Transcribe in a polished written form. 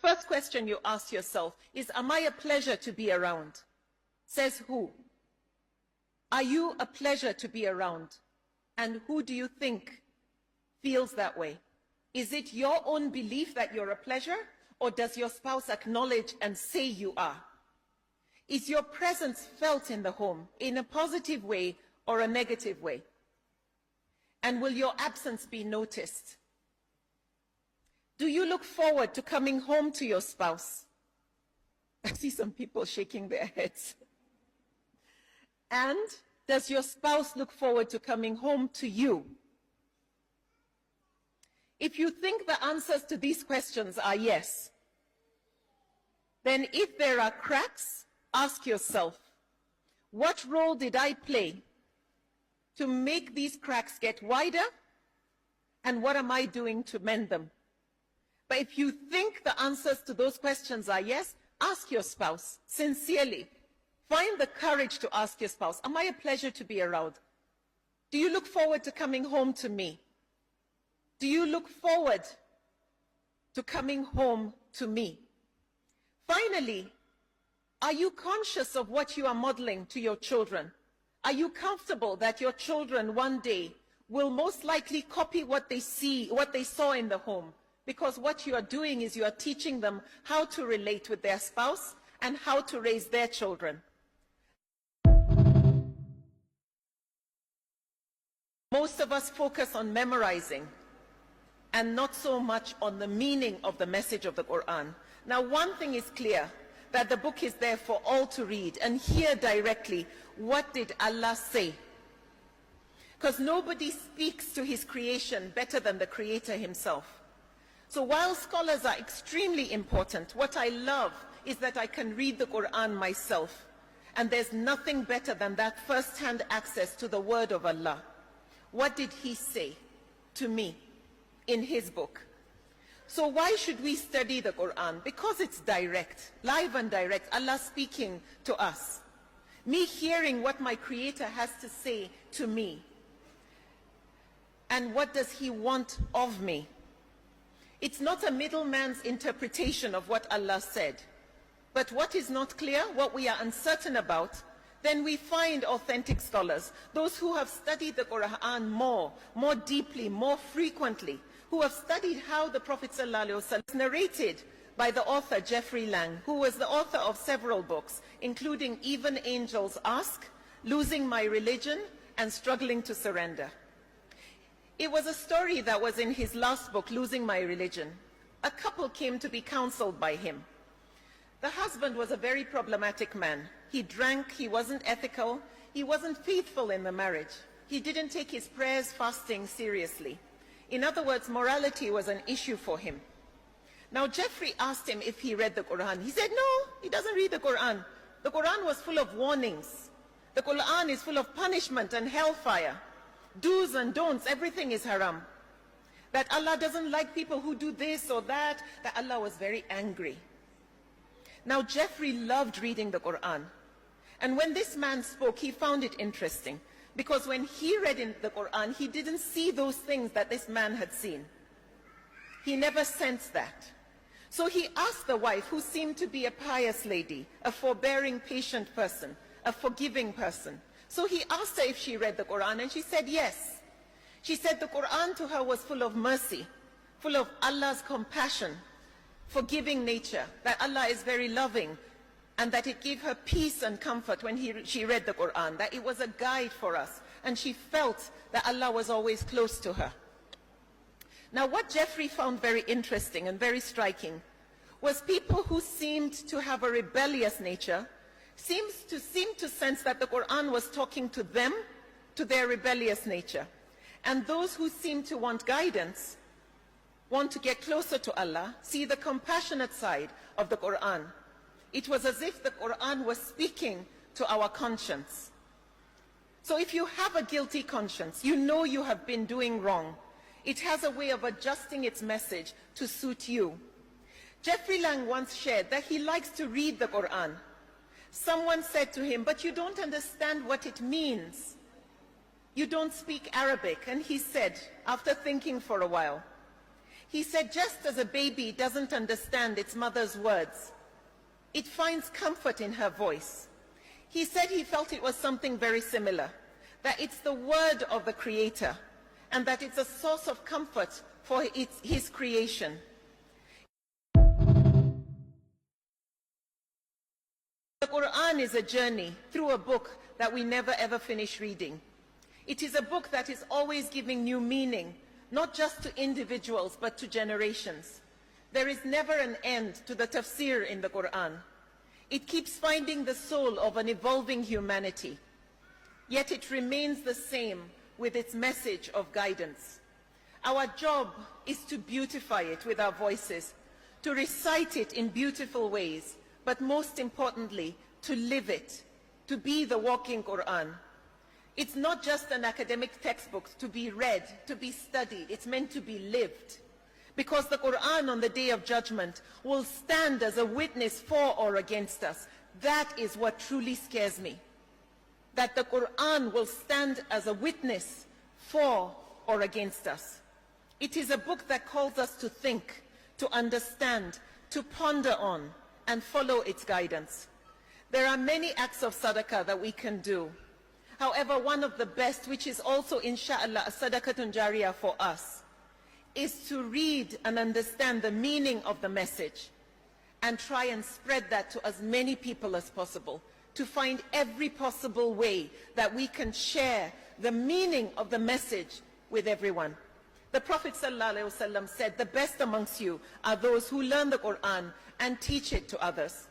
first question you ask yourself is, am I a pleasure to be around? Says who? Are you a pleasure to be around? And who do you think feels that way? Is it your own belief that you're a pleasure, or does your spouse acknowledge and say you are? Is your presence felt in the home in a positive way or a negative way? And will your absence be noticed? Do you look forward to coming home to your spouse? I see some people shaking their heads. And does your spouse look forward to coming home to you? If you think the answers to these questions are yes, then if there are cracks, ask yourself, what role did I play to make these cracks get wider? And what am I doing to mend them? But if you think the answers to those questions are yes, ask your spouse sincerely. Find the courage to ask your spouse, am I a pleasure to be around? Do you look forward to coming home to me? Do you look forward to coming home to me? Finally, are you conscious of what you are modeling to your children? Are you comfortable that your children one day will most likely copy what they see, what they saw in the home? Because what you are doing is you are teaching them how to relate with their spouse and how to raise their children. Most of us focus on memorizing and not so much on the meaning of the message of the Quran. Now, one thing is clear, that the book is there for all to read and hear directly, what did Allah say? Because nobody speaks to his creation better than the Creator himself. So while scholars are extremely important, what I love is that I can read the Quran myself. And there's nothing better than that first-hand access to the word of Allah. What did he say to me in his book? So why should we study the Quran? Because it's direct, live and direct, Allah speaking to us. Me hearing what my Creator has to say to me. And what does he want of me? It's not a middleman's interpretation of what Allah said. But what is not clear, what we are uncertain about, then we find authentic scholars, those who have studied the Quran more deeply, more frequently, who have studied how the Prophet ﷺ is narrated by the author Jeffrey Lang, who was the author of several books, including Even Angels Ask, Losing My Religion, and Struggling to Surrender. It was a story that was in his last book, Losing My Religion. A couple came to be counseled by him. The husband was a very problematic man. He drank, he wasn't ethical, he wasn't faithful in the marriage. He didn't take his prayers, fasting seriously. In other words, morality was an issue for him. Now Jeffrey asked him if he read the Quran. He said no, he doesn't read the Quran. The Quran was full of warnings. The Quran is full of punishment and hellfire. Do's and don'ts, everything is haram. That Allah doesn't like people who do this or that Allah was very angry. Now Jeffrey loved reading the Quran. And when this man spoke, he found it interesting. Because when he read in the Quran, he didn't see those things that this man had seen. He never sensed that. So he asked the wife, who seemed to be a pious lady, a forbearing, patient person, a forgiving person. So he asked her if she read the Quran, and she said yes. She said the Quran to her was full of mercy, full of Allah's compassion, forgiving nature, that Allah is very loving, and that it gave her peace and comfort when she read the Quran, that it was a guide for us, and she felt that Allah was always close to her. Now what Jeffrey found very interesting and very striking was people who seemed to have a rebellious nature seemed to sense that the Quran was talking to them, to their rebellious nature. And those who seemed to want guidance, want to get closer to Allah, see the compassionate side of the Quran. It was as if the Quran was speaking to our conscience. So if you have a guilty conscience, you know you have been doing wrong. It has a way of adjusting its message to suit you. Jeffrey Lang once shared that he likes to read the Quran. Someone said to him, but you don't understand what it means. You don't speak Arabic. And he said, after thinking for a while, He said, just as a baby doesn't understand its mother's words, it finds comfort in her voice. He said he felt it was something very similar, that it's the word of the Creator, and that it's a source of comfort for his creation. The Quran is a journey through a book that we never ever finish reading. It is a book that is always giving new meaning, not just to individuals, but to generations. There is never an end to the tafsir in the Quran. It keeps finding the soul of an evolving humanity, yet it remains the same with its message of guidance. Our job is to beautify it with our voices, to recite it in beautiful ways, but most importantly, to live it, to be the walking Quran. It's not just an academic textbook to be read, to be studied. It's meant to be lived. Because the Quran on the Day of Judgment will stand as a witness for or against us. That is what truly scares me. That the Quran will stand as a witness for or against us. It is a book that calls us to think, to understand, to ponder on, and follow its guidance. There are many acts of sadaqah that we can do. However, one of the best, which is also inshallah a sadaqatun jariyah for us, is to read and understand the meaning of the message and try and spread that to as many people as possible, to find every possible way that we can share the meaning of the message with everyone. The Prophet ﷺ said, the best amongst you are those who learn the Quran and teach it to others.